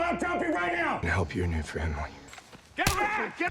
I'll drop you right now. And help your new family. Get back!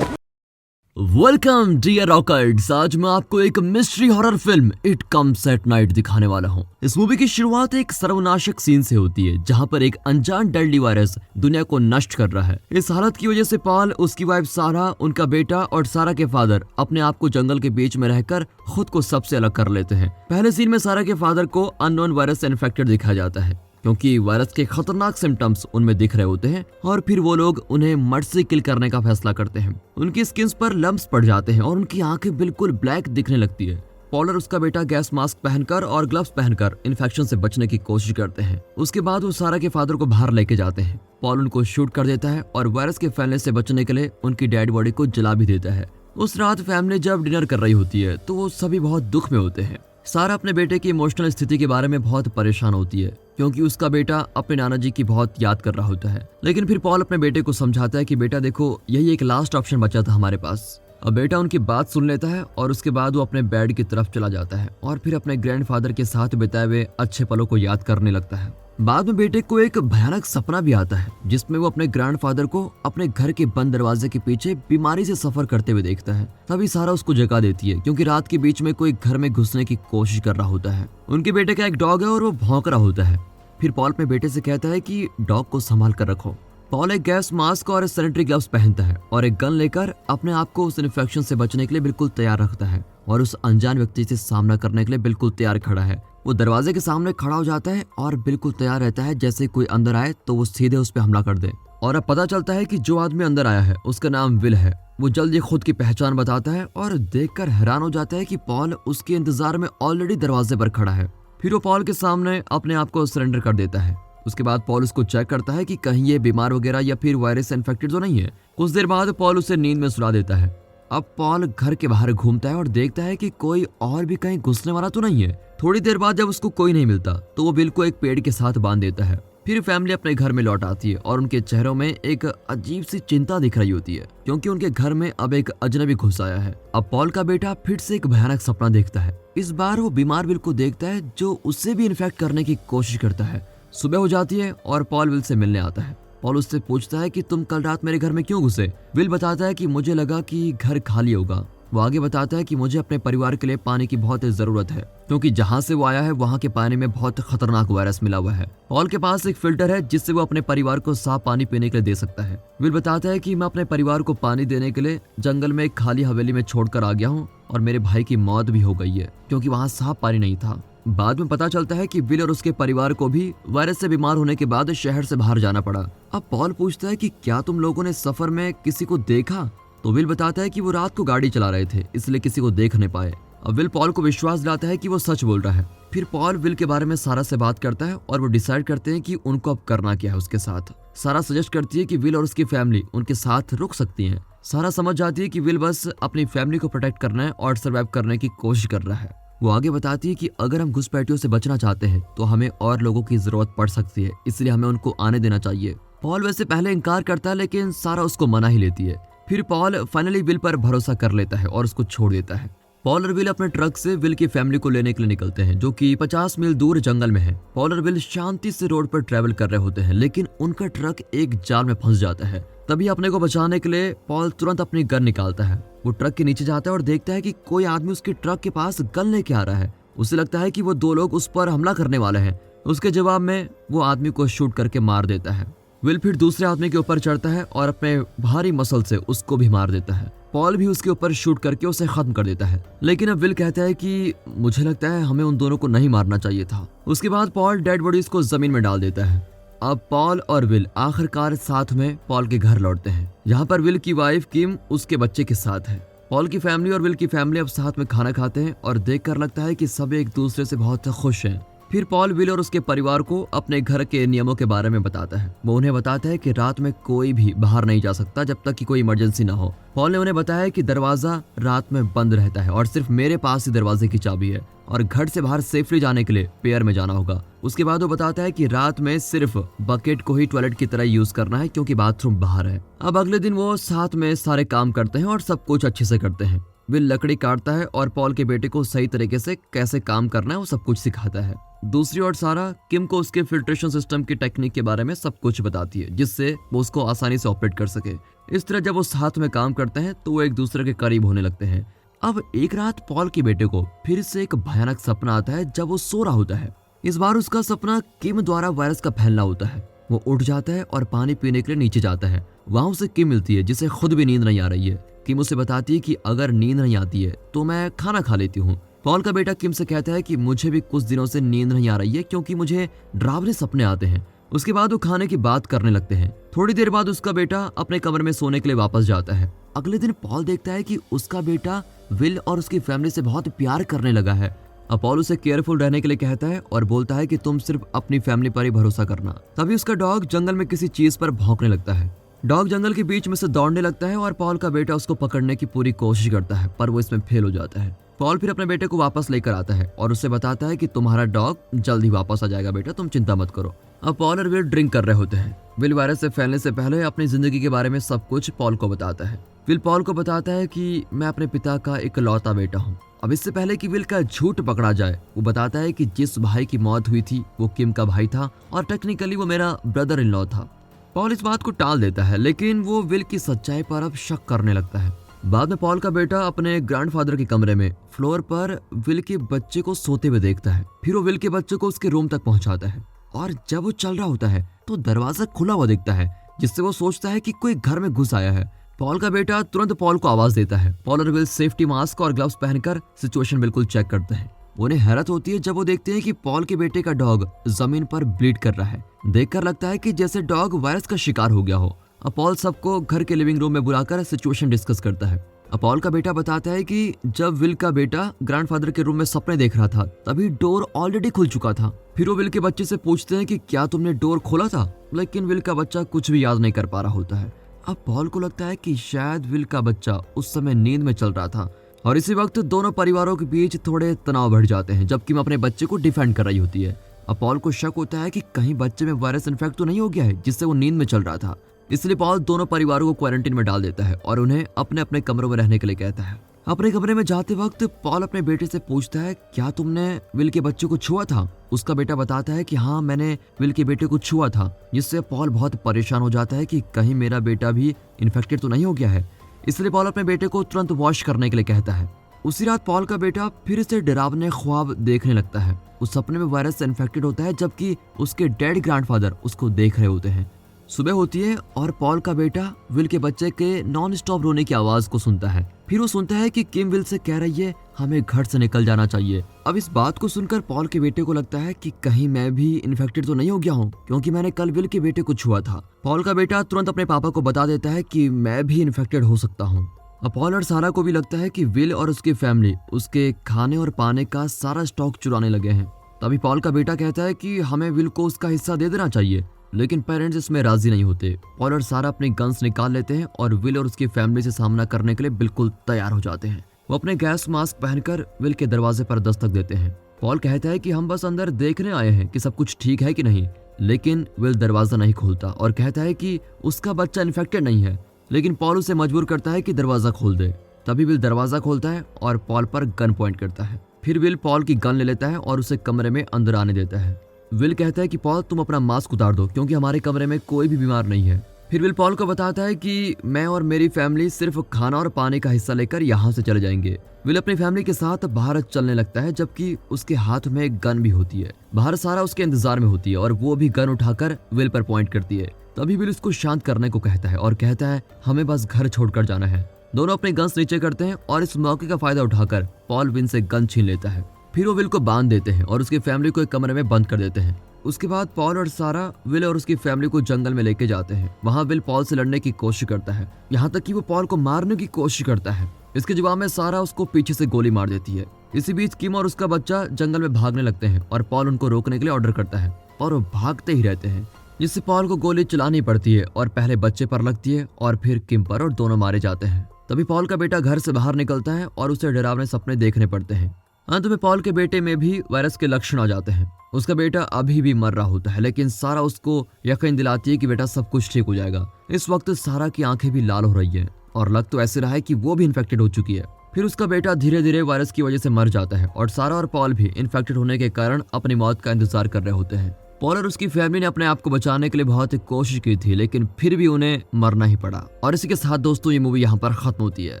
Welcome dear rockers. आज मैं आपको एक mystery horror film it comes at night दिखाने वाला हूँ। इस मूवी की शुरुआत एक सर्वनाशक सीन से होती है जहाँ पर एक अनजान डेडली वायरस दुनिया को नष्ट कर रहा है। इस हालत की वजह से पॉल, उसकी वाइफ सारा, उनका बेटा और सारा के फादर अपने आप को जंगल के बीच में रहकर खुद को सबसे अलग कर लेते हैं। पहले सीन में सारा के फादर को अननोन वायरस से इन्फेक्टेड दिखाया जाता है क्योंकि वायरस के खतरनाक सिम्टम्स उनमें दिख रहे होते हैं और फिर वो लोग उन्हें मर्ड से किल करने का फैसला करते हैं। उनकी स्किन पर लम्प्स पड़ जाते हैं और उनकी आंखें बिल्कुल ब्लैक दिखने लगती है। पॉल और उसका बेटा गैस मास्क पहनकर और ग्लव्स पहनकर इन्फेक्शन से बचने की कोशिश करते हैं। उसके बाद वो सारा के फादर को बाहर लेके जाते हैं। पॉल उनको शूट कर देता है और वायरस के फैलने से बचने के लिए उनकी डेड बॉडी को जला भी देता है। उस रात फैमिली जब डिनर कर रही होती है तो वो सभी बहुत दुख में होते हैं। सारा अपने बेटे की इमोशनल स्थिति के बारे में बहुत परेशान होती है क्योंकि उसका बेटा अपने नाना जी की बहुत याद कर रहा होता है। लेकिन फिर पॉल अपने बेटे को समझाता है कि बेटा देखो, यही एक लास्ट ऑप्शन बचा था हमारे पास। अब बेटा उनकी बात सुन लेता है और उसके बाद वो अपने बेड की तरफ चला जाता है और फिर अपने ग्रैंडफादर के साथ बिताए हुए अच्छे पलों को याद करने लगता है। बाद में बेटे को एक भयानक सपना भी आता है जिसमें वो अपने ग्रैंडफादर को अपने घर के बंद दरवाजे के पीछे बीमारी से सफर करते हुए देखता है। तभी सारा उसको जगा देती है क्योंकि रात के बीच में कोई घर में घुसने की कोशिश कर रहा होता है। उनके बेटे का एक डॉग है और वो भौंक रहा होता है। फिर पॉल अपने बेटे से कहता है कि डॉग को संभाल कर रखो। पॉल एक गैस मास्क और सैनिटरी ग्लव्स पहनता है और एक गन लेकर अपने आप को उस इन्फेक्शन से बचने के लिए बिल्कुल तैयार रखता है और उस अनजान व्यक्ति से सामना करने के लिए बिल्कुल तैयार खड़ा है। वो दरवाजे के सामने खड़ा हो जाता है और बिल्कुल तैयार रहता है जैसे कोई अंदर आए तो वो सीधे उस पर हमला कर दे। और अब पता चलता है कि जो आदमी अंदर आया है उसका नाम विल है। वो जल्दी खुद की पहचान बताता है और देखकर हैरान हो जाता है कि पॉल उसके इंतजार में ऑलरेडी दरवाजे पर खड़ा है। फिर वो पॉल के सामने अपने आप को सरेंडर कर देता है। उसके बाद पॉल उसको चेक करता है कि कहीं ये बीमार वगैरह या फिर वायरस से इन्फेक्टेड तो नहीं है। कुछ देर बाद पॉल उसे नींद में सुला देता है। अब पॉल घर के बाहर घूमता है और देखता है कि कोई और भी कहीं घुसने वाला तो नहीं है। थोड़ी देर बाद जब उसको कोई नहीं मिलता तो वो बिल को एक पेड़ के साथ बांध देता है। फिर फैमिली अपने घर में लौट आती है और उनके चेहरों में एक अजीब सी चिंता दिख रही होती है क्योंकि उनके घर में अब एक अजनबी घुस आया है। अब पॉल का बेटा फिर से एक भयानक सपना देखता है। इस बार वो बीमार विल को देखता है जो उससे भी इन्फेक्ट करने की कोशिश करता है। सुबह हो जाती है और पॉल विल से मिलने आता है। पॉल उससे पूछता है कि तुम कल रात मेरे घर में क्यों घुसे। विल बताता है कि मुझे लगा कि घर खाली होगा। वो आगे बताता है कि मुझे अपने परिवार के लिए पानी की बहुत जरूरत है क्योंकि जहाँ से वो आया है वहाँ के पानी में बहुत खतरनाक वायरस मिला हुआ है। पॉल के पास एक फिल्टर है जिससे वो अपने परिवार को साफ पानी पीने के लिए दे सकता है। विल बताता है कि मैं अपने परिवार को पानी देने के लिए जंगल में एक खाली हवेली में छोड़कर आ गया हूँ और मेरे भाई की मौत भी हो गई है क्योंकि वहाँ साफ पानी नहीं था। बाद में पता चलता है कि विल और उसके परिवार को भी वायरस से बीमार होने के बाद शहर से बाहर जाना पड़ा। अब पॉल पूछता है कि क्या तुम लोगों ने सफर में किसी को देखा। तो विल बताता है कि वो रात को गाड़ी चला रहे थे इसलिए किसी को देख नहीं पाए। अब विल पॉल को विश्वास दिलाता है कि वो सच बोल रहा है। फिर पॉल विल के बारे में सारा से बात करता है और वो डिसाइड करते हैं कि उनको अब करना क्या है उसके साथ। सारा सजेस्ट करती है कि विल और उसकी फैमिली उनके साथ रुक सकती है। सारा समझ जाती है कि विल बस अपनी फैमिली को प्रोटेक्ट करना है और सर्वाइव करने की कोशिश कर रहा है। वो आगे बताती है कि अगर हम घुसपैठियों से बचना चाहते हैं तो हमें और लोगों की जरूरत पड़ सकती है, इसलिए हमें उनको आने देना चाहिए। पॉल वैसे पहले इनकार करता है लेकिन सारा उसको मना ही लेती है। फिर पॉल फाइनली विल पर भरोसा कर लेता है और उसको छोड़ देता है। पॉल और विल अपने ट्रक से विल की फैमिली को लेने के लिए निकलते हैं जो कि 50 मील दूर जंगल में है। पॉल और विल शांति से रोड पर ट्रेवल कर रहे होते हैं लेकिन उनका ट्रक एक जाल में फंस जाता है। तभी अपने को बचाने के लिए पॉल तुरंत अपनी गन निकालता है। वो ट्रक के नीचे जाता है और देखता है कि कोई आदमी उसके ट्रक के पास गन लेके आ रहा है। उसे लगता है कि वो दो लोग उस पर हमला करने वाले हैं। उसके जवाब में वो आदमी को शूट करके मार देता है। विल फिर दूसरे आदमी के ऊपर चढ़ता है और अपने भारी मसल से उसको भी मार देता है। पॉल भी उसके ऊपर शूट करके उसे खत्म कर देता है। लेकिन अब विल कहता है कि मुझे लगता है हमें उन दोनों को नहीं मारना चाहिए था। उसके बाद पॉल डेड बॉडीज को जमीन में डाल देता है। अब पॉल और विल आखिरकार साथ में पॉल के घर लौटते हैं जहाँ पर विल की वाइफ किम उसके बच्चे के साथ है। पॉल की फैमिली और विल की फैमिली अब साथ में खाना खाते हैं और देखकर लगता है कि सब एक दूसरे से बहुत खुश हैं। फिर पॉल विल और उसके परिवार को अपने घर के नियमों के बारे में बताता है। वो उन्हें बताता है कि रात में कोई भी बाहर नहीं जा सकता जब तक कि कोई इमरजेंसी ना हो। पॉल ने उन्हें बताया कि दरवाजा रात में बंद रहता है और सिर्फ मेरे पास ही दरवाजे की चाबी है और घर से बाहर सेफली जाने के लिए पेयर में जाना होगा। उसके बाद वो बताता है कि रात में सिर्फ बकेट को ही टॉयलेट की तरह यूज करना है क्योंकि बाथरूम बाहर है। अब अगले दिन वो साथ में सारे काम करते हैं और सब कुछ अच्छे से करते हैं। विल लकड़ी काटता है और पॉल के बेटे को सही तरीके से कैसे काम करना है वो सब कुछ सिखाता है। दूसरी ओर सारा किम को उसके फिल्ट्रेशन सिस्टम की टेक्निक के बारे में सब कुछ बताती है, जिससे वो उसको आसानी से ऑपरेट कर सके। इस तरह जब वो साथ में काम करते हैं तो वो एक दूसरे के करीब होने लगते हैं। अब एक रात पॉल के बेटे को फिर से एक भयानक सपना आता है जब वो सो रहा होता है। इस बार उसका सपना किम द्वारा वायरस का फैलना होता है। वो उठ जाता है और पानी पीने के लिए नीचे जाता है। वहाँ उसे किम मिलती है, जिसे खुद भी नींद नहीं आ रही है। किम उसे बताती है कि अगर नींद नहीं आती है तो मैं खाना खा लेती हूँ। पॉल का बेटा किम से कहता है कि मुझे भी कुछ दिनों से नींद नहीं आ रही है क्योंकि मुझे डरावने सपने आते हैं। उसके बाद वो खाने की बात करने लगते हैं। थोड़ी देर बाद उसका बेटा अपने कमरे में सोने के लिए वापस जाता है। अगले दिन पॉल देखता है कि उसका बेटा विल और उसकी फैमिली से बहुत प्यार करने लगा है। अब पॉल उसे केयरफुल रहने के लिए कहता है और बोलता है कि तुम सिर्फ अपनी फैमिली पर ही भरोसा करना। तभी उसका डॉग जंगल में किसी चीज पर भौंकने लगता है। डॉग जंगल के बीच में से दौड़ने लगता है और पॉल का बेटा उसको पकड़ने की पूरी कोशिश करता है, पर वो इसमें फेल हो जाता है। पॉल फिर अपने बेटे को वापस लेकर आता है और उसे बताता है कि तुम्हारा डॉग जल्द ही वापस आ जाएगा बेटा, तुम चिंता मत करो। अब पॉल और विल ड्रिंक कर रहे होते हैं। विल वायरस से फैलने से पहले अपनी जिंदगी के बारे में सब कुछ पॉल को बताता है। विल पॉल को बताता है कि मैं अपने पिता का इकलौता बेटा हूँ। अब इससे पहले कि विल का झूठ पकड़ा जाए, वो बताता है कि जिस भाई की मौत हुई थी वो किम का भाई था और टेक्निकली वो मेरा ब्रदर इन लॉ था। पॉल इस बात को टाल देता है, लेकिन वो विल की सच्चाई पर अब शक करने लगता है। बाद में पॉल का बेटा अपने ग्रैंडफादर के कमरे में फ्लोर पर विल के बच्चे को सोते हुए देखता है। फिर वो विल के बच्चे को उसके रूम तक पहुंचाता है और जब वो चल रहा होता है तो दरवाजा खुला हुआ दिखता है, जिससे वो सोचता है कि कोई घर में घुस आया है। पॉल का बेटा तुरंत पॉल को आवाज देता है। पॉल और विल सेफ्टी मास्क और ग्लव्स पहनकर सिचुएशन बिल्कुल चेक करते हैं। उन्हें हैरत होती है जब वो देखते हैं कि पॉल के बेटे का डॉग जमीन पर ब्लीड कर रहा है। देखकर लगता है कि जैसे डॉग वायरस का शिकार हो गया हो। अब पॉल सबको घर के लिविंग रूम में बुलाकर सिचुएशन डिस्कस करता है। अब पॉल का बेटा बताता है कि जब विल का बेटा ग्रैंडफादर के रूम में सपने देख रहा था तभी डोर ऑलरेडी खुल चुका था। फिर वो विल के बच्चे से पूछते हैं कि क्या तुमने डोर खोला था, लेकिन विल का बच्चा कुछ भी याद नहीं कर पा रहा होता है। अब पॉल को लगता है कि शायद विल का बच्चा उस समय नींद में चल रहा था और इसी वक्त दोनों परिवारों के बीच थोड़े तनाव बढ़ जाते हैं, जबकि मैं अपने बच्चे को डिफेंड कर रही होती है। अब पॉल को शक होता है कि कहीं बच्चे में वायरस इन्फेक्ट तो नहीं हो गया है जिससे वो नींद में चल रहा था। इसलिए पॉल दोनों परिवारों को क्वारंटीन में डाल देता है और उन्हें अपने अपने कमरों में रहने के लिए कहता है। अपने कमरे में जाते वक्त पॉल अपने बेटे से पूछता है, क्या तुमने विल के बच्चे को छुआ था? उसका बेटा बताता है कि हाँ, मैंने विल के बेटे को छुआ था, जिससे पॉल बहुत परेशान हो जाता है कि कहीं मेरा बेटा भी इन्फेक्टेड तो नहीं हो गया है। इसलिए पॉल अपने बेटे को तुरंत वॉश करने के लिए कहता है। उसी रात पॉल का बेटा फिर से डरावने ख्वाब देखने लगता है। उस सपने में वायरस से इन्फेक्टेड होता है, जबकि उसके डेड ग्रैंडफादर उसको देख रहे होते हैं। सुबह होती है और पॉल का बेटा विल के बच्चे के नॉन स्टॉप रोने की आवाज को सुनता है। फिर वो सुनता है कि किम विल से कह रही है हमें घर से निकल जाना चाहिए। अब इस बात को सुनकर पॉल के बेटे को लगता है कि कहीं मैं भी इन्फेक्टेड तो नहीं हो गया हूँ, क्योंकि मैंने कल विल के बेटे को छुआ था। पॉल का बेटा तुरंत अपने पापा को बता देता है कि मैं भी इन्फेक्टेड हो सकता हूँ। अब पॉल और सारा को भी लगता है कि विल और उसकी फैमिली उसके खाने और पाने का सारा स्टॉक चुराने लगे हैं। तभी पॉल का बेटा कहता है कि हमें विल को उसका हिस्सा दे देना चाहिए, लेकिन पेरेंट्स इसमें राजी नहीं होते। पॉल और सारा अपने गन्स निकाल लेते हैं और विल और उसकी फैमिली से सामना करने के लिए बिल्कुल तैयार हो जाते हैं। वो अपने गैस मास्क पहनकर विल के दरवाजे पर दस्तक देते हैं। पॉल कहता है कि हम बस अंदर देखने आए हैं कि सब कुछ ठीक है कि नहीं, लेकिन विल दरवाजा नहीं खोलता और कहता है कि उसका बच्चा इन्फेक्टेड नहीं है। लेकिन पॉल उसे मजबूर करता है कि दरवाजा खोल दे। तभी विल दरवाजा खोलता है और पॉल पर गन पॉइंट करता है। फिर विल पॉल की गन ले लेता है और उसे कमरे में अंदर आने देता है। विल कहता है कि पॉल तुम अपना मास्क उतार दो, क्योंकि हमारे कमरे में कोई भी बीमार नहीं है। फिर विल पॉल को बताता है कि मैं और मेरी फैमिली सिर्फ खाना और पानी का हिस्सा लेकर यहाँ से चले जाएंगे। विल अपनी फैमिली के साथ बाहर चलने लगता है, जबकि उसके हाथ में एक गन भी होती है। बाहर सारा उसके इंतजार में होती है और वो भी गन उठाकर विल पर पॉइंट करती है। तभी विल उसको शांत करने को कहता है और कहता है हमें बस घर छोड़कर जाना है। दोनों अपने गन्स नीचे करते हैं और इस मौके का फायदा उठाकर पॉल विल से गन छीन लेता है। फिर वो विल को बांध देते हैं और उसकी फैमिली को एक कमरे में बंद कर देते हैं। उसके बाद पॉल और सारा विल और उसकी फैमिली को जंगल में लेके जाते हैं। वहाँ विल पॉल से लड़ने की कोशिश करता है, यहाँ तक कि वो पॉल को मारने की कोशिश करता है। इसके जवाब में सारा उसको पीछे से गोली मार देती है। इसी बीच किम और उसका बच्चा जंगल में भागने लगते हैं और पॉल उनको रोकने के लिए ऑर्डर करता है और वो भागते ही रहते हैं, जिससे पॉल को गोली चलानी पड़ती है और पहले बच्चे पर लगती है और फिर किम पर, और दोनों मारे जाते हैं। तभी पॉल का बेटा घर से बाहर निकलता है और उसे डरावने सपने देखने पड़ते हैं। अंत में पॉल के बेटे में भी वायरस के लक्षण आ जाते हैं। उसका बेटा अभी भी मर रहा होता है, लेकिन सारा उसको यकीन दिलाती है कि बेटा सब कुछ ठीक हो जाएगा। इस वक्त सारा की आंखें भी लाल हो रही है और लग तो ऐसे रहा है कि वो भी इन्फेक्टेड हो चुकी है। फिर उसका बेटा धीरे धीरे वायरस की वजह से मर जाता है और सारा और पॉल भी इन्फेक्टेड होने के कारण अपनी मौत का इंतजार कर रहे होते हैं। पॉल और उसकी फैमिली ने अपने आप को बचाने के लिए बहुत कोशिश की थी, लेकिन फिर भी उन्हें मरना ही पड़ा। और इसी के साथ दोस्तों ये मूवी यहाँ पर खत्म होती है।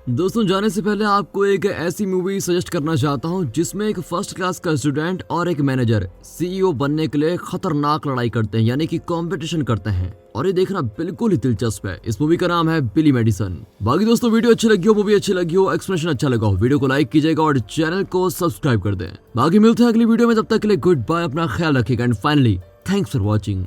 दोस्तों जाने से पहले आपको एक ऐसी मूवी सजेस्ट करना चाहता हूँ जिसमें एक फर्स्ट क्लास का स्टूडेंट और एक मैनेजर सीईओ बनने के लिए खतरनाक लड़ाई करते हैं, यानी कि कंपटीशन करते हैं। और ये देखना बिल्कुल ही दिलचस्प है। इस मूवी का नाम है बिली मेडिसन। बाकी दोस्तों वीडियो अच्छी लगी हो, मूवी अच्छी लगी हो, एक्सप्लेनेशन अच्छा लगा हो, वीडियो को लाइक कीजिएगा और चैनल को सब्सक्राइब कर दें। बाकी मिलते हैं अगली वीडियो में, तब तक के लिए गुड बाय, अपना ख्याल रखिएगा and finally thanks for watching.